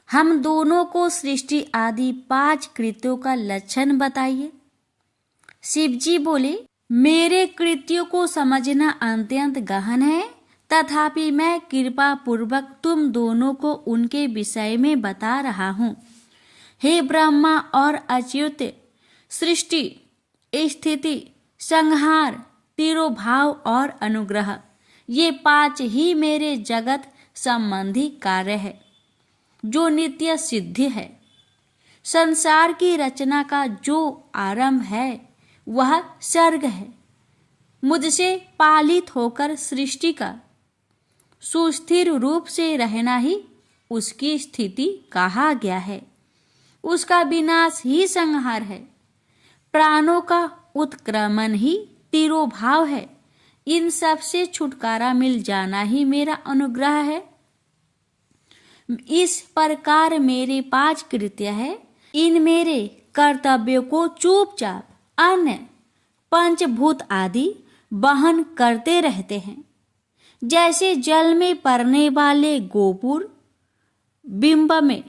हम दोनों को सृष्टि आदि 5 कृत्यों का लक्षण बताइए। शिव जी बोले, मेरे कृत्यों को समझना अत्यंत गहन है, तथापि मैं कृपा पूर्वक तुम दोनों को उनके विषय में बता रहा हूँ। हे ब्रह्मा और अच्युत, सृष्टि, स्थिति, संहार, तिरोभाव और अनुग्रह, ये 5 ही मेरे जगत संबंधी कार्य है जो नित्य सिद्धि है। संसार की रचना का जो आरंभ है वह सर्ग है। मुझसे पालित होकर सृष्टि का सुस्थिर रूप से रहना ही उसकी स्थिति कहा गया है। उसका विनाश ही संहार है। प्राणों का उत्क्रमण ही तिरोभाव है। इन सब से छुटकारा मिल जाना ही मेरा अनुग्रह है। इस प्रकार मेरे 5 कृत्य है। इन मेरे कर्तव्यों को चुपचाप अन्य पंचभूत आदि वहन करते रहते हैं। जैसे जल में पड़ने वाले गोपुर बिंब में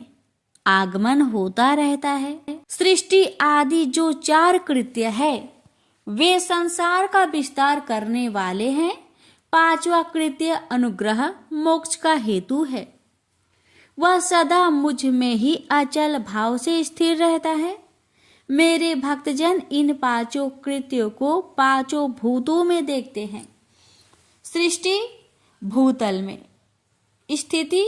आगमन होता रहता है। सृष्टि आदि जो 4 कृत्य है वे संसार का विस्तार करने वाले हैं। 5वां कृत्य अनुग्रह मोक्ष का हेतु है। वह सदा मुझ में ही अचल भाव से स्थिर रहता है। मेरे भक्तजन इन 5 कृत्यों को 5 भूतों में देखते हैं। सृष्टि भूतल में, स्थिति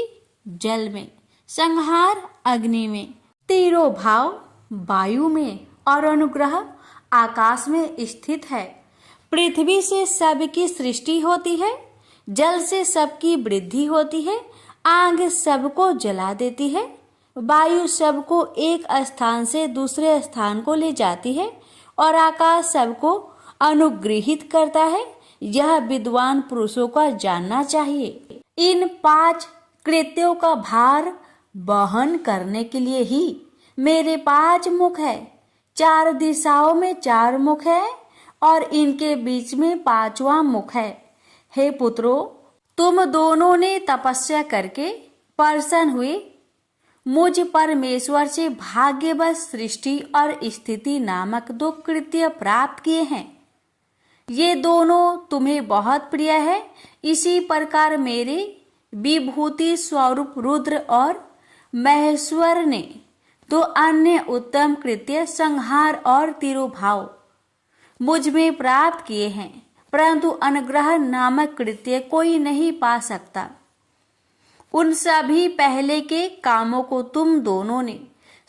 जल में, संहार अग्नि में, तिरोभाव वायु में और अनुग्रह आकाश में स्थित है। पृथ्वी से सबकी सृष्टि होती है, जल से सबकी वृद्धि होती है, आग सबको जला देती है, वायु सबको एक स्थान से दूसरे स्थान को ले जाती है और आकाश सबको अनुग्रहित करता है। यह विद्वान पुरुषों का जानना चाहिए। इन 5 कृत्यों का भार वहन करने के लिए ही मेरे 5 मुख है। 4 दिशाओं में 4 मुख है और इनके बीच में 5वां मुख है। हे पुत्रों, तुम दोनों ने तपस्या करके प्रसन्न हुए मुझ परमेश्वर से भाग्यवश सृष्टि और स्थिति नामक 2 कृत्य प्राप्त किए हैं। ये दोनों तुम्हें बहुत प्रिय है। इसी प्रकार मेरे विभूति स्वरूप रुद्र और महेश्वर ने 2 अन्य उत्तम कृत्य संहार और तिरोभाव मुझ में प्राप्त किए हैं, परंतु अनुग्रह नामक कृत्य कोई नहीं पा सकता। उन सभी पहले के कामों को तुम दोनों ने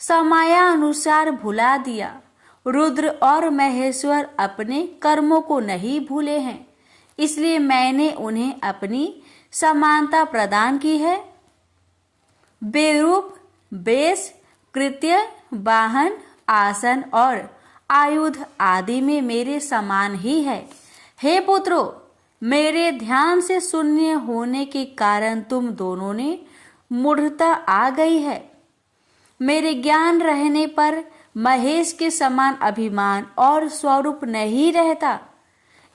समयानुसार भुला दिया। रुद्र और महेश्वर अपने कर्मों को नहीं भूले हैं, इसलिए मैंने उन्हें अपनी समानता प्रदान की है। बेरूप, वेश, कृत्य, वाहन, आसन और आयुध आदि में मेरे समान ही है। हे पुत्रों, मेरे ध्यान से शून्य होने के कारण तुम दोनों ने मूढ़ता आ गई है। मेरे ज्ञान रहने पर महेश के समान अभिमान और स्वरूप नहीं रहता,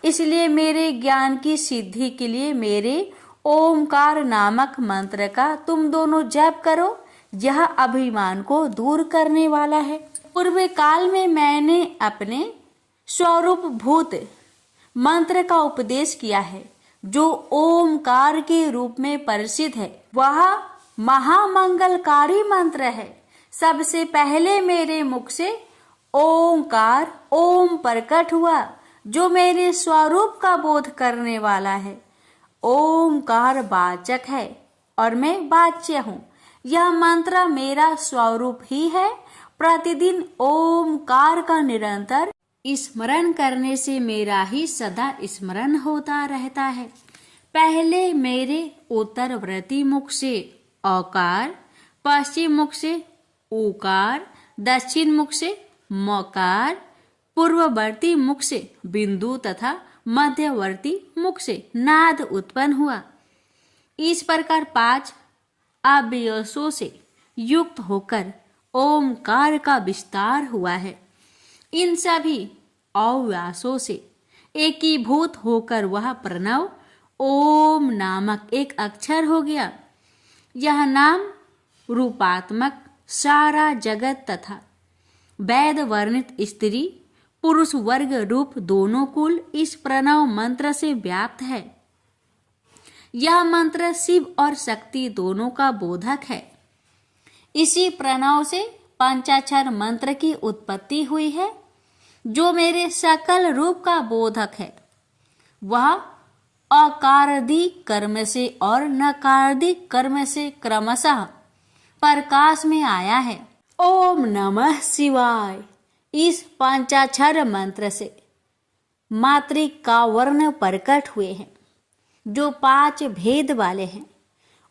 इसलिए मेरे ज्ञान की सिद्धि के लिए मेरे ओमकार नामक मंत्र का तुम दोनों जप करो, यह अभिमान को दूर करने वाला है। पूर्व काल में मैंने अपने स्वरूप भूत मंत्र का उपदेश किया है, जो ओमकार के रूप में प्रसिद्ध है। वह महामंगलकारी मंत्र है। सबसे पहले मेरे मुख से ओंकार ओम प्रकट हुआ, जो मेरे स्वरूप का बोध करने वाला है। ओंकार वाचक है और मैं वाच्य हूँ। यह मंत्र मेरा स्वरूप ही है। प्रतिदिन ओमकार का निरंतर स्मरण करने से मेरा ही सदा स्मरण होता रहता है। पहले मेरे उत्तरवर्ती मुख से औकार, पश्चिम मुख से ऊकार, दक्षिण मुख से मकार, पूर्ववर्ती मुख से बिंदु तथा मध्यवर्ती मुख से नाद उत्पन्न हुआ। इस प्रकार 5 अव्ययों से युक्त होकर ओमकार का विस्तार हुआ है। इन सभी अव्यासों से एकीभूत होकर वह प्रणव ओम नामक एक अक्षर हो गया। यह नाम रूपात्मक सारा जगत तथा वेद वर्णित स्त्री पुरुष वर्ग रूप दोनों कुल इस प्रणव मंत्र से व्याप्त है। यह मंत्र शिव और शक्ति दोनों का बोधक है। इसी प्रणव से पंचाक्षर मंत्र की उत्पत्ति हुई है, जो मेरे सकल रूप का बोधक है। वह अकारादिक कर्म से और नकारादिक कर्म से क्रमशः प्रकाश में आया है। ओम नमः शिवाय इस पंचाक्षर मंत्र से मातृका वर्ण प्रकट हुए हैं, जो 5 भेद वाले हैं।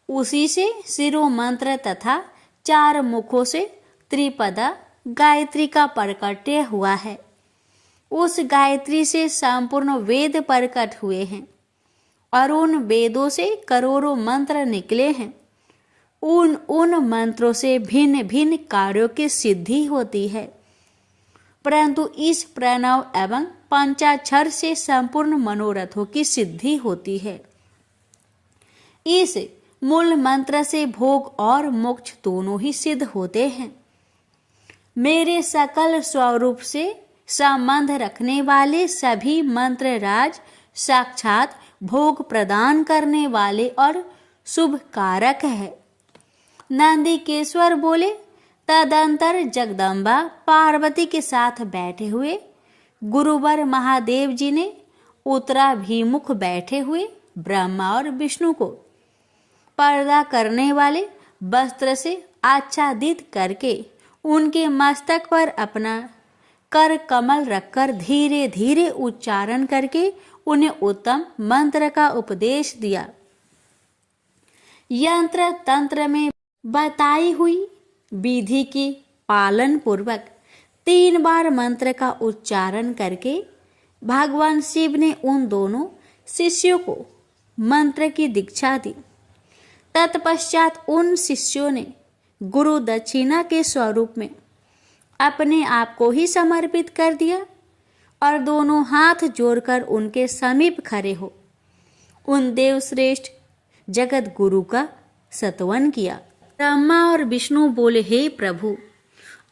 उसी से शिरो मंत्र तथा 4 मुखों से त्रिपदा गायत्री का प्रकट्य हुआ है। उस गायत्री से संपूर्ण वेद प्रकट हुए हैं और उन वेदों से करोड़ों मंत्र निकले हैं। उन मंत्रों से भिन्न भिन्न कार्यों की सिद्धि होती है, परंतु इस प्रणव एवं पंचाक्षर से संपूर्ण मनोरथों की सिद्धि होती है। इस मूल मंत्र से भोग और मोक्ष दोनों ही सिद्ध होते हैं। मेरे सकल स्वरूप से संबंध रखने वाले सभी मंत्र राज साक्षात भोग प्रदान करने वाले और शुभ कारक है। नंदिकेश्वर बोले, तदंतर जगदम्बा पार्वती के साथ बैठे हुए गुरुवर महादेव जी ने उत्तराभिमुख बैठे हुए ब्रह्मा और विष्णु को पर्दा करने वाले वस्त्र से आच्छादित करके उनके मस्तक पर अपना कर कमल रखकर धीरे धीरे उच्चारण करके उन्हें उत्तम मंत्र का उपदेश दिया। यंत्र तंत्र में बताई हुई विधि के पालन पूर्वक 3 बार मंत्र का उच्चारण करके भगवान शिव ने उन दोनों शिष्यों को मंत्र की दीक्षा दी। तत्पश्चात उन शिष्यों ने गुरु दक्षिणा के स्वरूप में अपने आप को ही समर्पित कर दिया और दोनों हाथ जोड़कर उनके समीप खड़े हो उन देवश्रेष्ठ जगत गुरु का स्तवन किया। ब्रह्मा और विष्णु बोले, हे प्रभु,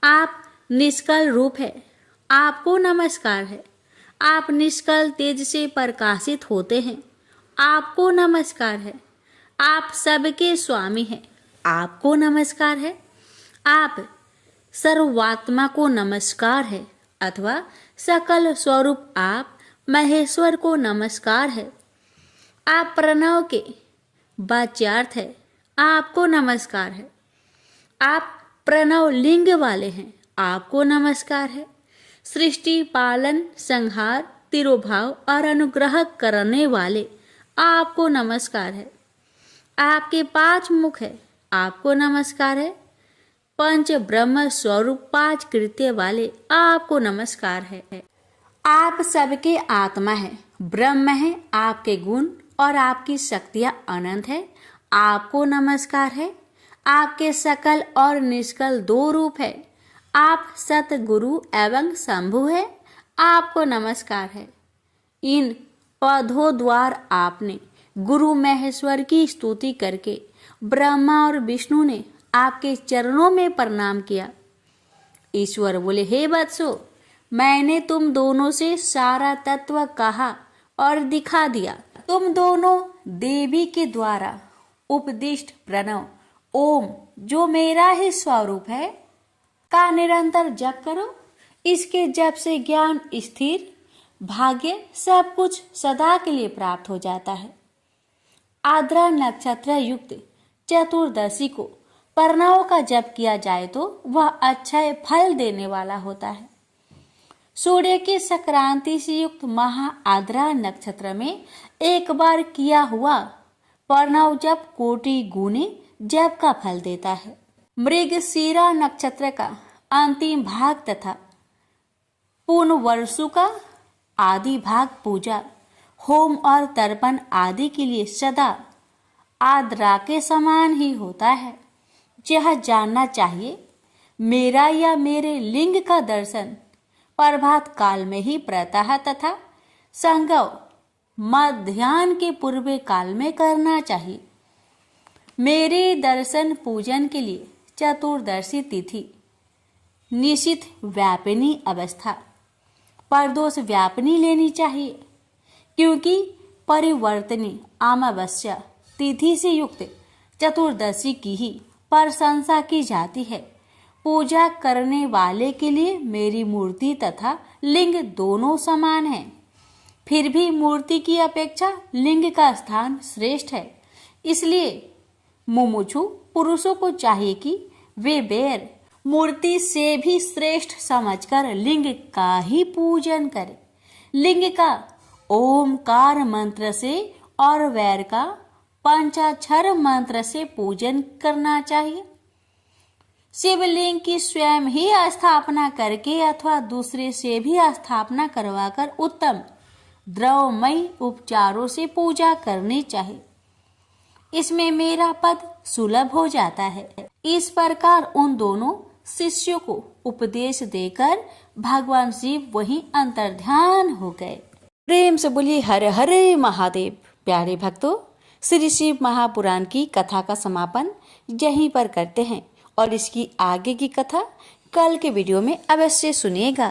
आप निष्कल रूप है, आपको नमस्कार है। आप निष्कल तेज से प्रकाशित होते हैं, आपको नमस्कार है। आप सबके स्वामी हैं, आपको नमस्कार है। आप सर्वात्मा को नमस्कार है, अथवा सकल स्वरूप आप महेश्वर को नमस्कार है। आप प्रणव के वाच्यार्थ है, आपको नमस्कार है। आप प्रणव लिंग वाले हैं, आपको नमस्कार है। सृष्टि पालन संहार तिरोभाव और अनुग्रह करने वाले, आपको नमस्कार है। आपके 5 मुख है, आपको नमस्कार है। पंच ब्रह्म स्वरूप 5 कृत्य वाले, आपको नमस्कार है। आप सबके आत्मा है, ब्रह्म है। आपके गुण और आपकी शक्तियां अनंत है, आपको नमस्कार है। आपके सकल और निष्कल 2 रूप है। आप सतगुरु एवं शंभु है, आपको नमस्कार है। इन पदों द्वारा आपने गुरु महेश्वर की स्तुति करके ब्रह्मा और विष्णु ने आपके चरणों में प्रणाम किया। ईश्वर बोले, हे वत्सो, मैंने तुम दोनों से सारा तत्व कहा और दिखा दिया। तुम दोनों देवी के द्वारा उपदिष्ट प्रणव ओम, जो मेरा ही स्वरूप है, का निरंतर जप करो। इसके जप से ज्ञान, स्थिर भाग्य, सब कुछ सदा के लिए प्राप्त हो जाता है। आद्रा नक्षत्र युक्त चतुर्दशी को प्रणव का जप किया जाए तो वह अक्षय फल देने वाला होता है। सूर्य की संक्रांति से युक्त महा आद्रा नक्षत्र में एक बार किया हुआ प्रणव जप कोटि गुने जप का फल देता है। मृगशिरा नक्षत्र का अंतिम भाग तथा पुनर्वसु का आदि भाग पूजा, होम और तर्पण आदि के लिए सदा आद्रा के समान ही होता है। यह जानना चाहिए, मेरा या मेरे लिंग का दर्शन प्रभात काल में ही प्रातः तथा संगव मध्याह्न के पूर्व काल में करना चाहिए। मेरे दर्शन पूजन के लिए चतुर्दशी तिथि, निशित व्यापिनी अवस्था, प्रदोष व्यापिनी लेनी चाहिए, क्योंकि परिवर्तनी अमावस्या तिथि से युक्त चतुर्दशी की ही प्रशंसा की जाती है। पूजा करने वाले के लिए मेरी मूर्ति तथा लिंग दोनों समान हैं। फिर भी मूर्ति की अपेक्षा लिंग का स्थान श्रेष्ठ है। इसलिए मुमुक्षु पुरुषों को चाहिए कि वे बेर मूर्ति से भी श्रेष्ठ समझकर लिंग का ही पूजन करें। लिंग का ओमकार मंत्र से और वैर का पंचाक्षर मंत्र से पूजन करना चाहिए। शिवलिंग की स्वयं ही स्थापना करके अथवा दूसरे से भी स्थापना करवाकर उत्तम द्रवमयी उपचारों से पूजा करनी चाहिए। इसमें मेरा पद सुलभ हो जाता है। इस प्रकार उन दोनों शिष्यों को उपदेश देकर भगवान शिव वहीं अंतर्ध्यान हो गए। प्रेम से बोलिए हर हर महादेव। प्यारे भक्तों, श्री शिव महापुराण की कथा का समापन यहीं पर करते हैं और इसकी आगे की कथा कल के वीडियो में अवश्य सुनिएगा।